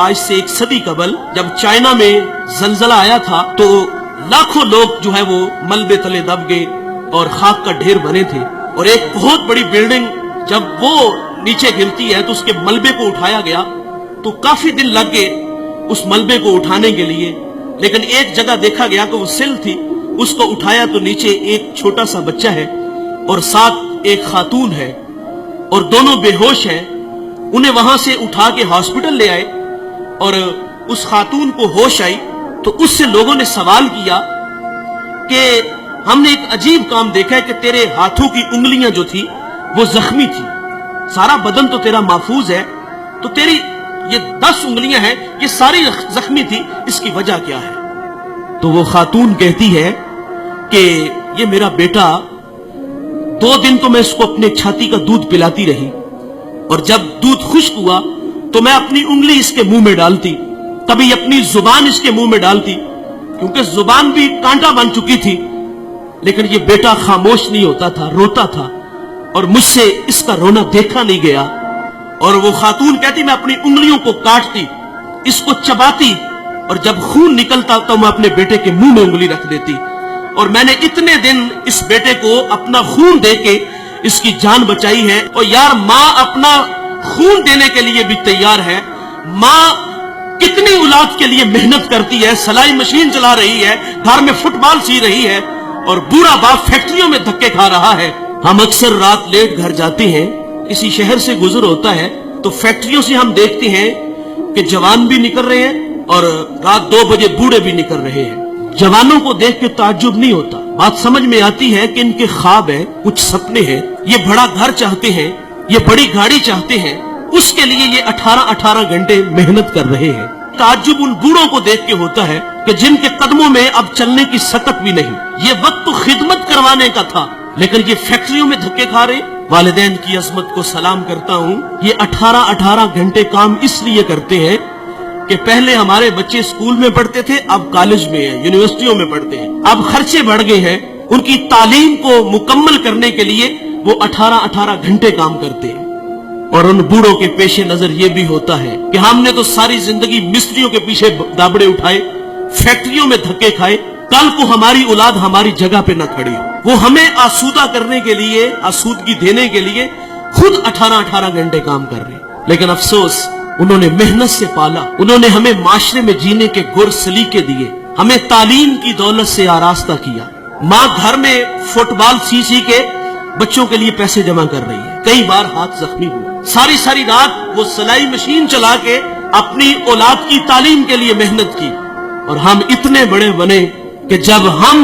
آج سے 1 صدی قبل جب چائنا میں زلزلہ آیا تھا تو لاکھوں لوگ جو ہے وہ ملبے تلے دب گئے اور خاک کا ڈھیر بنے تھے، اور ایک بہت بڑی بلڈنگ جب وہ نیچے گرتی ہے تو اس کے ملبے کو اٹھایا گیا تو کافی دن لگ گئے اس ملبے کو اٹھانے کے لیے، لیکن ایک جگہ دیکھا گیا کہ وہ سل تھی، اس کو اٹھایا تو نیچے ایک چھوٹا سا بچہ ہے اور ساتھ ایک خاتون ہے اور دونوں بے ہوش ہیں۔ انہیں وہاں سے اٹھا کے ہاسپٹل لے آئے اور اس خاتون کو ہوش آئی تو اس سے لوگوں نے سوال کیا کہ ہم نے ایک عجیب کام دیکھا ہے کہ تیرے ہاتھوں کی انگلیاں جو تھی وہ زخمی تھی، سارا بدن تو تیرا محفوظ ہے، تو تیری یہ 10 انگلیاں ہیں یہ ساری زخمی تھی، اس کی وجہ کیا ہے؟ تو وہ خاتون کہتی ہے کہ یہ میرا بیٹا 2 دن تو میں اس کو اپنے چھاتی کا دودھ پلاتی رہی، اور جب دودھ خشک ہوا تو میں اپنی انگلی اس کے منہ میں ڈالتی، کبھی اپنی زبان اس کے منہ میں ڈالتی، کیونکہ زبان بھی کانٹا بن چکی تھی، لیکن یہ بیٹا خاموش نہیں ہوتا تھا، روتا تھا، اور مجھ سے اس کا رونا دیکھا نہیں گیا۔ اور وہ خاتون کہتی میں اپنی انگلیوں کو کاٹتی، اس کو چباتی، اور جب خون نکلتا تو میں اپنے بیٹے کے منہ میں انگلی رکھ دیتی، اور میں نے اتنے دن اس بیٹے کو اپنا خون دے کے اس کی جان بچائی ہے۔ اور یار ماں اپنا خون دینے کے لیے بھی تیار ہے، ماں کتنی اولاد کے لیے محنت کرتی ہے، سلائی مشین چلا رہی ہے، گھر میں فٹ بال سی رہی ہے، اور بوڑھا باپ فیکٹریوں میں دھکے کھا رہا ہے۔ ہم اکثر رات لیٹ گھر جاتے ہیں، کسی شہر سے گزر ہوتا ہے تو فیکٹریوں سے ہم دیکھتے ہیں کہ جوان بھی نکل رہے ہیں اور رات 2 بجے بوڑھے بھی نکل رہے ہیں۔ جوانوں کو دیکھ کے تعجب نہیں ہوتا، بات سمجھ میں آتی ہے کہ ان کے خواب ہیں، کچھ سپنے ہیں، یہ بڑا گھر چاہتے ہیں، یہ بڑی گاڑی چاہتے ہیں، اس کے لیے یہ 18 گھنٹے محنت کر رہے ہیں۔ تعجب ان بوڑھوں کو دیکھ کے ہوتا ہے کہ جن کے قدموں میں اب چلنے کی سکت بھی نہیں، یہ وقت تو خدمت کروانے کا تھا، لیکن یہ فیکٹریوں میں دھکے کھا رہے۔ والدین کی عظمت کو سلام کرتا ہوں، یہ 18 گھنٹے کام اس لیے کرتے ہیں کہ پہلے ہمارے بچے اسکول میں پڑھتے تھے، اب کالج میں ہیں، یونیورسٹیوں میں پڑھتے ہیں، اب خرچے بڑھ گئے ہیں، ان کی تعلیم کو مکمل کرنے کے لیے وہ 18 گھنٹے کام کرتے ہیں۔ اور ان بوڑھوں کے پیش نظر یہ بھی ہوتا ہے کہ ہم نے تو ساری زندگی مستریوں کے پیچھے دابڑے اٹھائے، فیکٹریوں میں دھکے کھائے، کل کو ہماری اولاد ہماری جگہ پہ نہ کھڑی ہو، وہ ہمیں آسودہ کرنے کے لیے، آسودگی دینے کے لیے خود 18 گھنٹے کام کر رہے ہیں۔ لیکن افسوس انہوں نے محنت سے پالا، انہوں نے ہمیں معاشرے میں جینے کے گر سلیقے دیے، ہمیں تعلیم کی دولت سے آراستہ کیا۔ ماں گھر میں فٹ بال سی کے بچوں کے لیے پیسے جمع کر رہی ہے، کئی بار ہاتھ زخمی ہوا، ساری رات وہ سلائی مشین چلا کے اپنی اولاد کی تعلیم کے لیے محنت کی، اور ہم اتنے بڑے بنے کہ جب ہم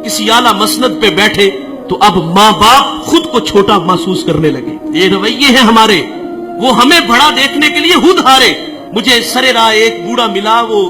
کسی اعلیٰ مسند پہ بیٹھے تو اب ماں باپ خود کو چھوٹا محسوس کرنے لگے۔ یہ رویے ہیں ہمارے، وہ ہمیں بڑا دیکھنے کے لیے خود ہارے۔ مجھے سرے راہ ایک بوڑھا ملا، وہ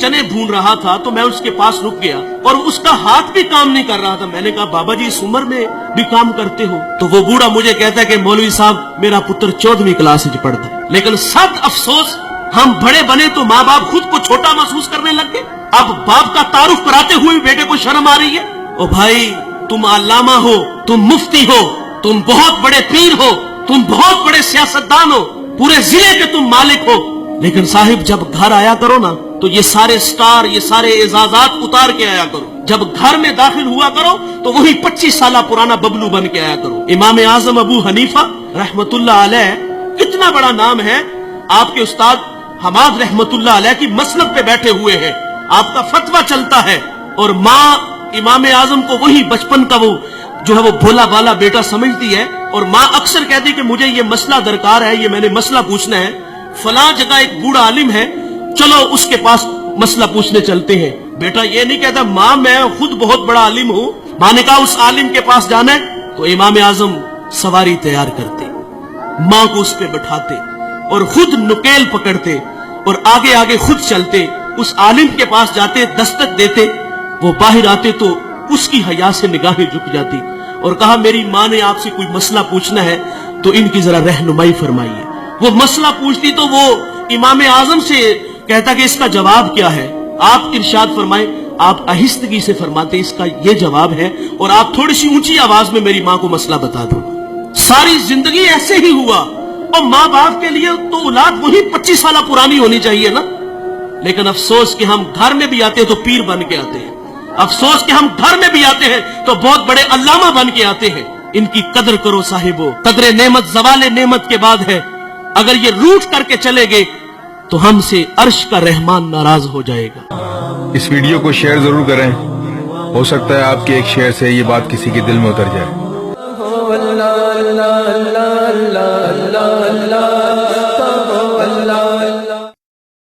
چنے بھون رہا تھا تو میں اس کے پاس رک گیا اور اس کا ہاتھ بھی کام نہیں کر رہا تھا۔ میں نے کہا بابا جی اس عمر میں بھی کام کرتے ہو؟ تو وہ بوڑھا مجھے کہتا ہے کہ مولوی صاحب میرا پتر 14ویں کلاس میں پڑھتا ہے۔ لیکن سخت افسوس، ہم بڑے بنے تو ماں باپ خود کو چھوٹا محسوس کرنے لگ گئے۔ اب باپ کا تعارف کراتے ہوئے بیٹے کو شرم آ رہی ہے۔ او بھائی، تم علامہ ہو، تم مفتی ہو، تم بہت بڑے پیر ہو، تم بہت بڑے سیاستدان ہو، پورے ضلع کے تم مالک ہو، لیکن صاحب جب گھر آیا کرو نا تو یہ سارے سٹار، یہ سارے اعزازات اتار کے آیا کرو۔ جب گھر میں داخل ہوا کرو تو وہی 25 سالہ پرانا ببلو بن کے آیا کرو۔ امام اعظم ابو حنیفہ رحمت اللہ علیہ، کتنا بڑا نام ہے، آپ کے استاد حماد رحمت اللہ علیہ کی مسند پہ بیٹھے ہوئے ہیں، آپ کا فتویٰ چلتا ہے، اور ماں امام اعظم کو وہی بچپن کا وہ جو ہے وہ بھولا بالا بیٹا سمجھتی ہے، اور ماں اکثر کہتی کہ مجھے یہ مسئلہ درکار ہے، یہ میں نے مسئلہ پوچھنا ہے، فلاں جگہ ایک بوڑھا عالم ہے، چلو اس کے پاس مسئلہ پوچھنے چلتے ہیں۔ بیٹا یہ نہیں کہتا ماں میں خود بہت بڑا عالم ہوں، ماں نے کہا اس عالم کے پاس جانا ہے، تو امام اعظم سواری تیار کرتے، ماں کو اس پہ بٹھاتے اور خود نکیل پکڑتے اور آگے آگے خود چلتے، اس عالم کے پاس جاتے، دستک دیتے، وہ باہر آتے تو اس کی حیا سے نگاہیں جھک جاتی، اور کہا میری ماں نے آپ سے کوئی مسئلہ پوچھنا ہے تو ان کی ذرا رہنمائی فرمائیے۔ وہ مسئلہ پوچھتی تو وہ امام اعظم سے کہتا کہ اس کا جواب کیا ہے؟ آپ ارشاد فرمائیں۔ آپ آہستگی سے فرماتے اس کا یہ جواب ہے، اور آپ تھوڑی سی اونچی آواز میں میری ماں کو مسئلہ بتا دو۔ ساری زندگی ایسے ہی ہوا، اور ماں باپ کے لیے تو اولاد وہی 25 سالہ پرانی ہونی چاہیے نا. لیکن افسوس کہ ہم گھر میں بھی آتے ہیں تو پیر بن کے آتے ہیں. افسوس کہ ہم گھر میں بھی آتے ہیں تو بہت بڑے علامہ بن کے آتے ہیں. ان کی قدر کرو صاحبو. قدر نعمت زوال نعمت کے بعد ہے. اگر یہ روٹ کر کے چلے گئے تو ہم سے عرش کا رحمان ناراض ہو جائے گا. اس ویڈیو کو شیئر ضرور کریں. ہو سکتا ہے آپ کے ایک شیئر سے یہ بات کسی کے دل میں اتر جائے.